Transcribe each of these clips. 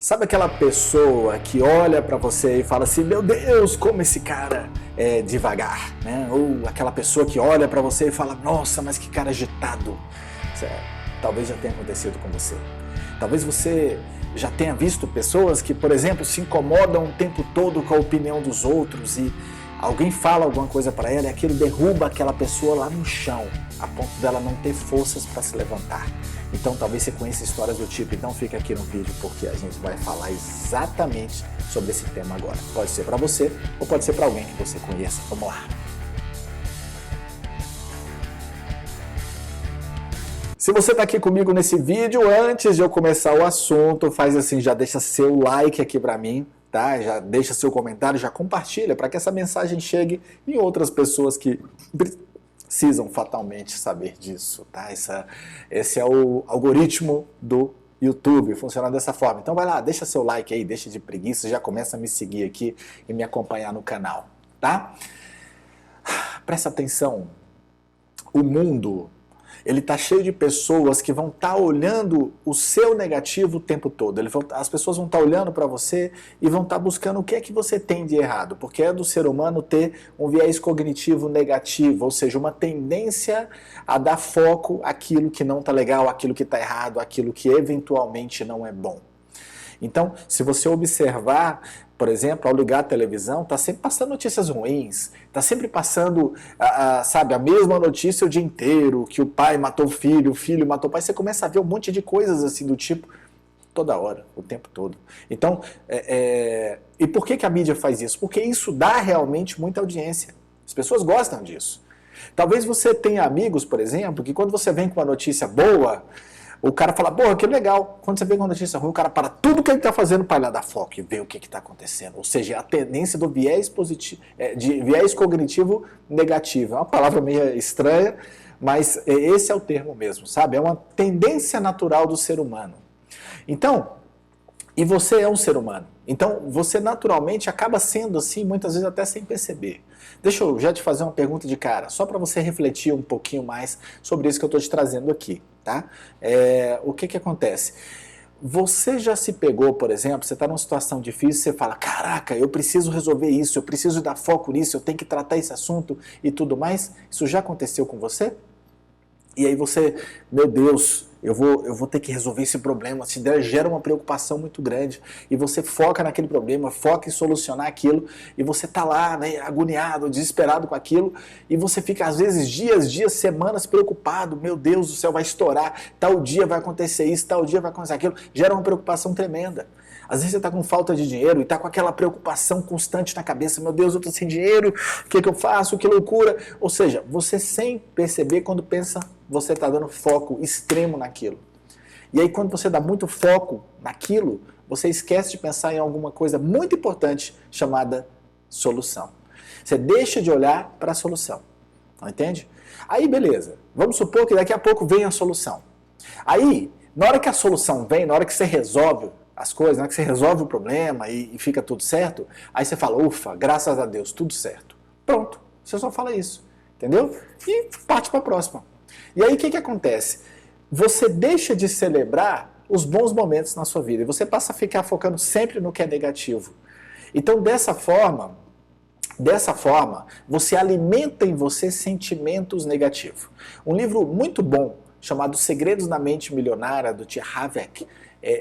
Sabe aquela pessoa que olha pra você e fala assim, meu Deus, como esse cara é devagar, né? Ou aquela pessoa que olha pra você e fala, nossa, mas que cara agitado. Talvez já tenha acontecido com você. Talvez você já tenha visto pessoas que, por exemplo, se incomodam o tempo todo com a opinião dos outros e alguém fala alguma coisa pra ela e aquilo derruba aquela pessoa lá no chão, a ponto dela não ter forças para se levantar. Então talvez você conheça histórias do tipo, então fica aqui no vídeo porque a gente vai falar exatamente sobre esse tema agora. Pode ser para você ou pode ser para alguém que você conheça. Vamos lá. Se você está aqui comigo nesse vídeo, antes de eu começar o assunto, faz assim, já deixa seu like aqui para mim, tá? Já deixa seu comentário, já compartilha para que essa mensagem chegue em outras pessoas que precisam fatalmente saber disso, tá? Esse é o algoritmo do YouTube, funciona dessa forma. Então vai lá, deixa seu like aí, deixa de preguiça, já começa a me seguir aqui e me acompanhar no canal, tá? Presta atenção, o mundo, ele tá cheio de pessoas que vão estar olhando o seu negativo o tempo todo. As pessoas vão estar olhando para você e vão estar buscando o que é que você tem de errado, porque é do ser humano ter um viés cognitivo negativo, ou seja, uma tendência a dar foco àquilo que não está legal, àquilo que está errado, àquilo que eventualmente não é bom. Então, se você observar, por exemplo, ao ligar a televisão, está sempre passando notícias ruins, está sempre passando, sabe, a mesma notícia o dia inteiro, que o pai matou o filho matou o pai, você começa a ver um monte de coisas assim do tipo, toda hora, o tempo todo. Então, e por que a mídia faz isso? Porque isso dá realmente muita audiência, as pessoas gostam disso. Talvez você tenha amigos, por exemplo, que quando você vem com uma notícia boa, o cara fala, porra, que legal. Quando você vê uma notícia ruim, o cara para tudo que ele está fazendo para ir lá dar foco e ver o que está acontecendo. Ou seja, a tendência do viés positivo, de viés cognitivo negativo. É uma palavra meio estranha, mas esse é o termo mesmo, sabe? É uma tendência natural do ser humano. Então, e você é um ser humano. Então, você naturalmente acaba sendo assim, muitas vezes até sem perceber. Deixa eu já te fazer uma pergunta de cara, só para você refletir um pouquinho mais sobre isso que eu estou te trazendo aqui, tá? O que acontece? Você já se pegou, por exemplo, você está numa situação difícil, você fala, caraca, eu preciso resolver isso, eu preciso dar foco nisso, eu tenho que tratar esse assunto e tudo mais. Isso já aconteceu com você? E aí você, meu Deus, eu vou ter que resolver esse problema, se der, gera uma preocupação muito grande, e você foca naquele problema, foca em solucionar aquilo, e você tá lá, né, agoniado, desesperado com aquilo, e você fica às vezes dias, semanas preocupado, meu Deus do céu, vai estourar, tal dia vai acontecer isso, tal dia vai acontecer aquilo, gera uma preocupação tremenda. Às vezes você está com falta de dinheiro e está com aquela preocupação constante na cabeça, meu Deus, eu estou sem dinheiro, o que eu faço, que loucura. Ou seja, você sem perceber, quando pensa, você está dando foco extremo naquilo. E aí quando você dá muito foco naquilo, você esquece de pensar em alguma coisa muito importante chamada solução. Você deixa de olhar para a solução, não entende? Aí beleza, vamos supor que daqui a pouco vem a solução. Aí, na hora que a solução vem, na hora que você resolve as coisas, né, que você resolve o problema e fica tudo certo, aí você fala, ufa, graças a Deus, tudo certo. Pronto, você só fala isso, entendeu? E parte para a próxima. E aí o que acontece? Você deixa de celebrar os bons momentos na sua vida e você passa a ficar focando sempre no que é negativo. Então dessa forma, você alimenta em você sentimentos negativos. Um livro muito bom, chamado Segredos da Mente Milionária, do T. Harv Eker,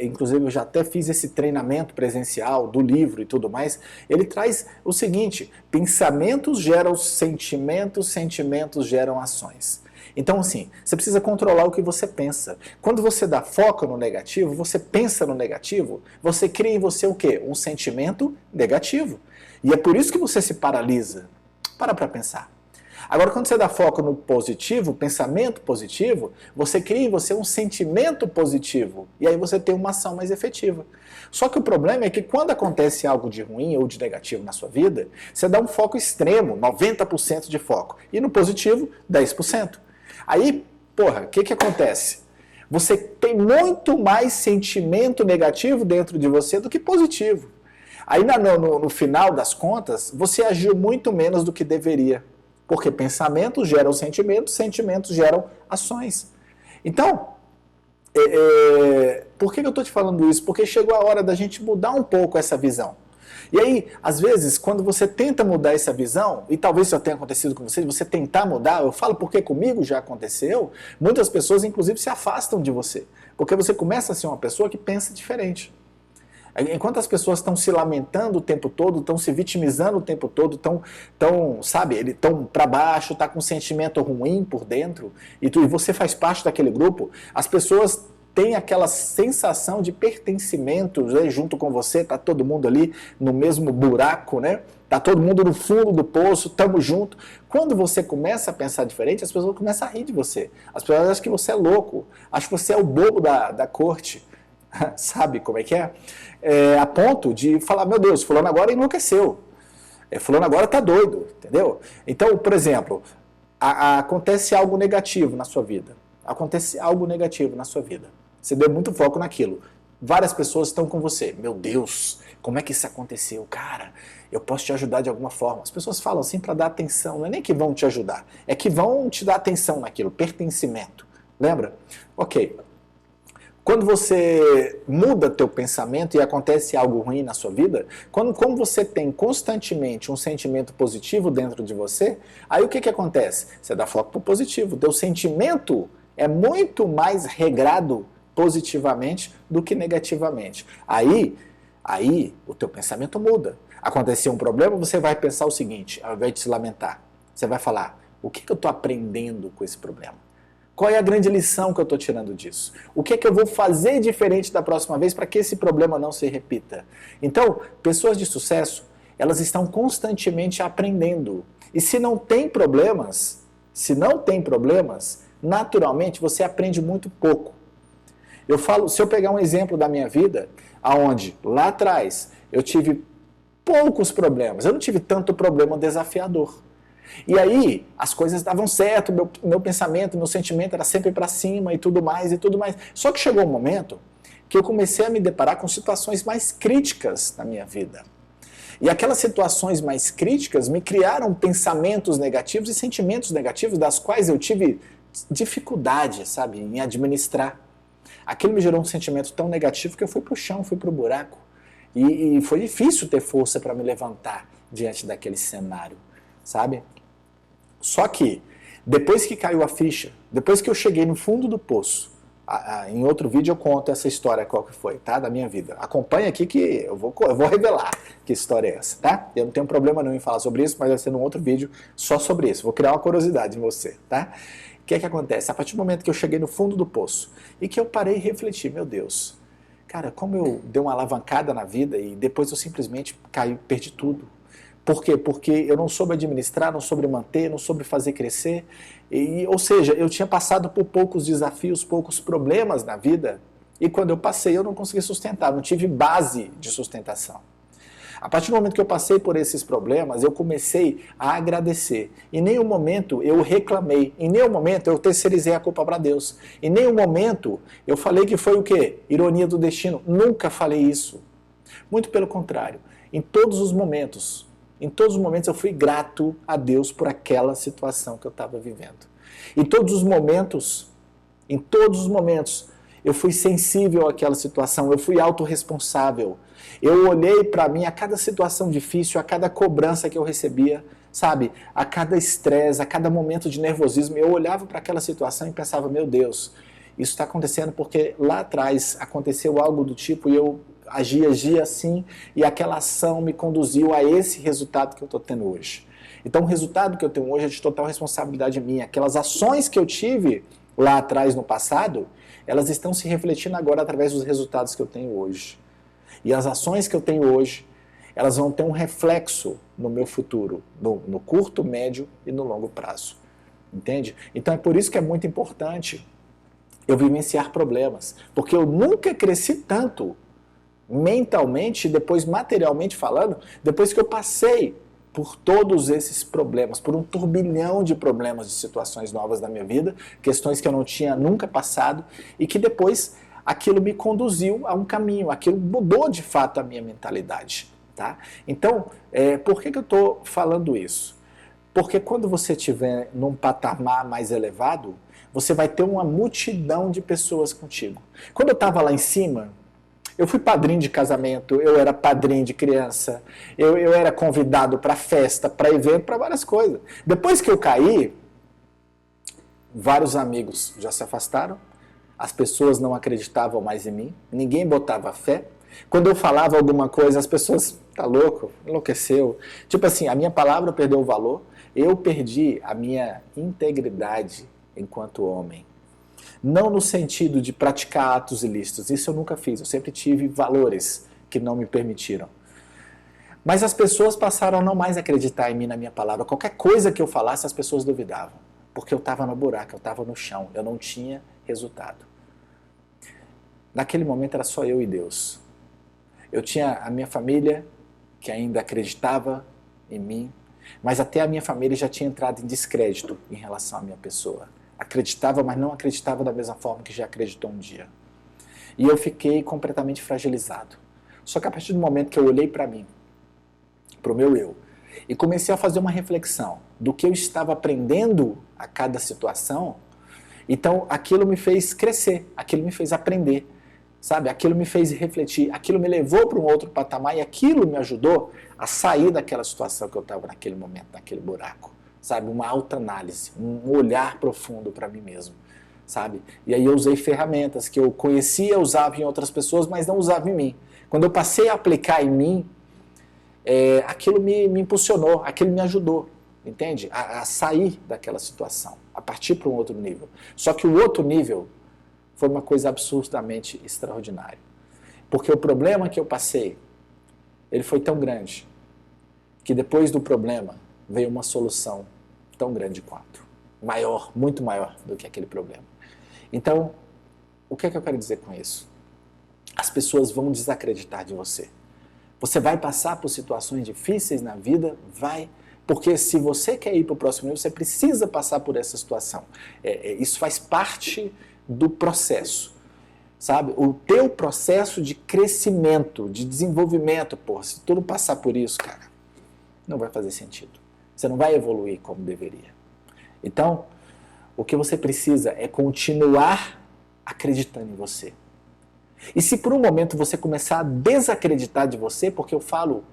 inclusive eu já até fiz esse treinamento presencial do livro e tudo mais, ele traz o seguinte, pensamentos geram sentimentos, sentimentos geram ações. Então assim, você precisa controlar o que você pensa. Quando você dá foco no negativo, você pensa no negativo, você cria em você o quê? Um sentimento negativo. E é por isso que você se paralisa. Para pensar. Agora, quando você dá foco no positivo, pensamento positivo, você cria em você um sentimento positivo. E aí você tem uma ação mais efetiva. Só que o problema é que quando acontece algo de ruim ou de negativo na sua vida, você dá um foco extremo, 90% de foco. E no positivo, 10%. Aí, porra, o que acontece? Você tem muito mais sentimento negativo dentro de você do que positivo. Aí no final das contas, você agiu muito menos do que deveria. Porque pensamentos geram sentimentos, sentimentos geram ações. Então, Por que eu estou te falando isso? Porque chegou a hora da gente mudar um pouco essa visão. E aí, às vezes, quando você tenta mudar essa visão, e talvez isso tenha acontecido com você tentar mudar, eu falo porque comigo já aconteceu, muitas pessoas, inclusive, se afastam de você. Porque você começa a ser uma pessoa que pensa diferente. Enquanto as pessoas estão se lamentando o tempo todo, estão se vitimizando o tempo todo, estão para baixo, está com um sentimento ruim por dentro, e você faz parte daquele grupo, as pessoas têm aquela sensação de pertencimento, né, junto com você, está todo mundo ali no mesmo buraco, né? Está todo mundo no fundo do poço, estamos juntos. Quando você começa a pensar diferente, as pessoas começam a rir de você. As pessoas acham que você é louco, acham que você é o bobo da corte. Sabe como é que é? A ponto de falar, meu Deus, fulano agora enlouqueceu. Fulano agora está doido, entendeu? Então, por exemplo, acontece algo negativo na sua vida. Acontece algo negativo na sua vida. Você deu muito foco naquilo. Várias pessoas estão com você. Meu Deus, como é que isso aconteceu? Cara, eu posso te ajudar de alguma forma. As pessoas falam assim para dar atenção. Não é nem que vão te ajudar. É que vão te dar atenção naquilo. Pertencimento. Lembra? Ok. Quando você muda teu pensamento e acontece algo ruim na sua vida, como você tem constantemente um sentimento positivo dentro de você, aí o que acontece? Você dá foco pro positivo. Teu sentimento é muito mais regrado positivamente do que negativamente. Aí o teu pensamento muda. Aconteceu um problema, você vai pensar o seguinte, ao invés de se lamentar, você vai falar, o que eu estou aprendendo com esse problema? Qual é a grande lição que eu estou tirando disso? O que eu vou fazer diferente da próxima vez para que esse problema não se repita? Então, pessoas de sucesso, elas estão constantemente aprendendo. E se não tem problemas, naturalmente você aprende muito pouco. Eu falo, se eu pegar um exemplo da minha vida, aonde lá atrás eu tive poucos problemas, eu não tive tanto problema desafiador. E aí, as coisas davam certo, meu pensamento, meu sentimento era sempre para cima e tudo mais. Só que chegou um momento que eu comecei a me deparar com situações mais críticas na minha vida. E aquelas situações mais críticas me criaram pensamentos negativos e sentimentos negativos das quais eu tive dificuldade, sabe, em administrar. Aquilo me gerou um sentimento tão negativo que eu fui pro chão, fui pro buraco. E foi difícil ter força para me levantar diante daquele cenário, sabe? Só que, depois que caiu a ficha, depois que eu cheguei no fundo do poço, em outro vídeo eu conto essa história, qual que foi, tá? Da minha vida. Acompanha aqui que eu vou revelar que história é essa, tá? Eu não tenho problema nenhum em falar sobre isso, mas vai ser num outro vídeo só sobre isso. Vou criar uma curiosidade em você, tá? O que acontece? A partir do momento que eu cheguei no fundo do poço e que eu parei e refleti, meu Deus, cara, como eu dei uma alavancada na vida e depois eu simplesmente caí, perdi tudo. Por quê? Porque eu não soube administrar, não soube manter, não soube fazer crescer. Ou seja, eu tinha passado por poucos desafios, poucos problemas na vida, e quando eu passei eu não consegui sustentar, não tive base de sustentação. A partir do momento que eu passei por esses problemas, eu comecei a agradecer. Em nenhum momento eu reclamei, em nenhum momento eu terceirizei a culpa para Deus. Em nenhum momento eu falei que foi o quê? Ironia do destino. Nunca falei isso. Muito pelo contrário. Em todos os momentos eu fui grato a Deus por aquela situação que eu estava vivendo. Em todos os momentos, eu fui sensível àquela situação, eu fui autorresponsável. Eu olhei para mim a cada situação difícil, a cada cobrança que eu recebia, sabe? A cada estresse, a cada momento de nervosismo, eu olhava para aquela situação e pensava, meu Deus, isso está acontecendo porque lá atrás aconteceu algo do tipo e eu agi assim, e aquela ação me conduziu a esse resultado que eu estou tendo hoje. Então o resultado que eu tenho hoje é de total responsabilidade minha. Aquelas ações que eu tive lá atrás no passado, elas estão se refletindo agora através dos resultados que eu tenho hoje. E as ações que eu tenho hoje, elas vão ter um reflexo no meu futuro, no curto, médio e no longo prazo. Entende? Então é por isso que é muito importante eu vivenciar problemas, porque eu nunca cresci tanto mentalmente, depois materialmente falando, depois que eu passei por todos esses problemas, por um turbilhão de problemas, de situações novas da minha vida, questões que eu não tinha nunca passado, e que depois aquilo me conduziu a um caminho, aquilo mudou de fato a minha mentalidade. Tá? Então, por que eu estou falando isso? Porque quando você estiver num patamar mais elevado, você vai ter uma multidão de pessoas contigo. Quando eu estava lá em cima, eu fui padrinho de casamento, eu era padrinho de criança, eu era convidado para festa, para evento, para várias coisas. Depois que eu caí, vários amigos já se afastaram, as pessoas não acreditavam mais em mim, ninguém botava fé. Quando eu falava alguma coisa, as pessoas, tá louco, enlouqueceu. Tipo assim, a minha palavra perdeu o valor, eu perdi a minha integridade enquanto homem. Não no sentido de praticar atos ilícitos, isso eu nunca fiz, eu sempre tive valores que não me permitiram. Mas as pessoas passaram a não mais acreditar em mim, na minha palavra. Qualquer coisa que eu falasse, as pessoas duvidavam. Porque eu estava no buraco, eu estava no chão, eu não tinha resultado. Naquele momento era só eu e Deus. Eu tinha a minha família, que ainda acreditava em mim, mas até a minha família já tinha entrado em descrédito em relação à minha pessoa. Acreditava, mas não acreditava da mesma forma que já acreditou um dia. E eu fiquei completamente fragilizado. Só que a partir do momento que eu olhei para mim, para o meu eu, e comecei a fazer uma reflexão do que eu estava aprendendo a cada situação, então aquilo me fez crescer, aquilo me fez aprender, sabe? Aquilo me fez refletir, aquilo me levou para um outro patamar e aquilo me ajudou a sair daquela situação que eu estava naquele momento, naquele buraco. Sabe, uma autoanálise, um olhar profundo para mim mesmo, sabe? E aí eu usei ferramentas que eu conhecia, usava em outras pessoas, mas não usava em mim. Quando eu passei a aplicar em mim, aquilo me impulsionou, aquilo me ajudou, entende? A sair daquela situação, a partir para um outro nível. Só que o outro nível foi uma coisa absurdamente extraordinária. Porque o problema que eu passei, ele foi tão grande, que depois do problema veio uma solução tão grande quanto. Maior, muito maior do que aquele problema. Então, o que é que eu quero dizer com isso? As pessoas vão desacreditar de você. Você vai passar por situações difíceis na vida? Vai. Porque se você quer ir para o próximo nível, você precisa passar por essa situação. Isso faz parte do processo. Sabe? O teu processo de crescimento, de desenvolvimento, se tu não passar por isso, cara, não vai fazer sentido. Você não vai evoluir como deveria. Então, o que você precisa é continuar acreditando em você. E se por um momento você começar a desacreditar de você, porque eu falo,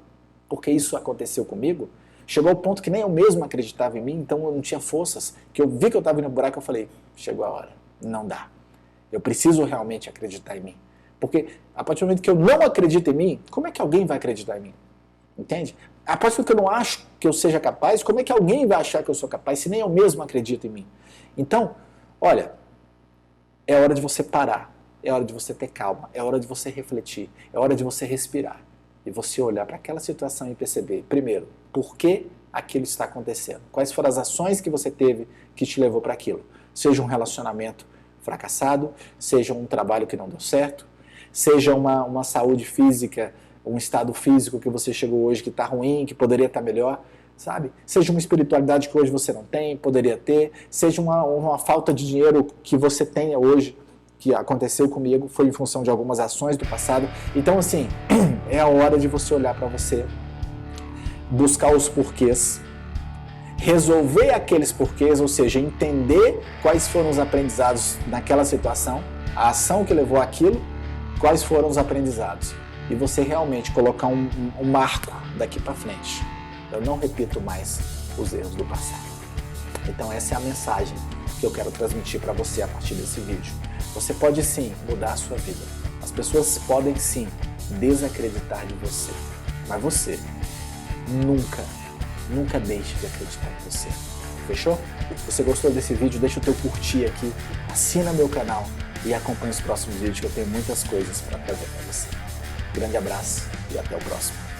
porque isso aconteceu comigo, chegou ao ponto que nem eu mesmo acreditava em mim, então eu não tinha forças, que eu vi que eu estava indo no buraco, eu falei, chegou a hora, não dá. Eu preciso realmente acreditar em mim. Porque a partir do momento que eu não acredito em mim, como é que alguém vai acreditar em mim? Entende? A partir do que eu não acho que eu seja capaz, como é que alguém vai achar que eu sou capaz se nem eu mesmo acredito em mim? Então, olha, é hora de você parar, é hora de você ter calma, é hora de você refletir, é hora de você respirar e você olhar para aquela situação e perceber, primeiro, por que aquilo está acontecendo? Quais foram as ações que você teve que te levou para aquilo? Seja um relacionamento fracassado, seja um trabalho que não deu certo, seja uma saúde física, um estado físico que você chegou hoje que está ruim, que poderia estar melhor, sabe? Seja uma espiritualidade que hoje você não tem, poderia ter, seja uma falta de dinheiro que você tenha hoje, que aconteceu comigo, foi em função de algumas ações do passado. Então, assim, é a hora de você olhar para você, buscar os porquês, resolver aqueles porquês, ou seja, entender quais foram os aprendizados naquela situação, a ação que levou àquilo, quais foram os aprendizados. E você realmente colocar um marco daqui para frente. Eu não repito mais os erros do passado. Então essa é a mensagem que eu quero transmitir para você a partir desse vídeo. Você pode sim mudar a sua vida. As pessoas podem sim desacreditar de você. Mas você nunca deixe de acreditar em você. Fechou? Se você gostou desse vídeo, deixa o teu curtir aqui, assina meu canal e acompanhe os próximos vídeos que eu tenho muitas coisas para trazer para você. Grande abraço e até o próximo.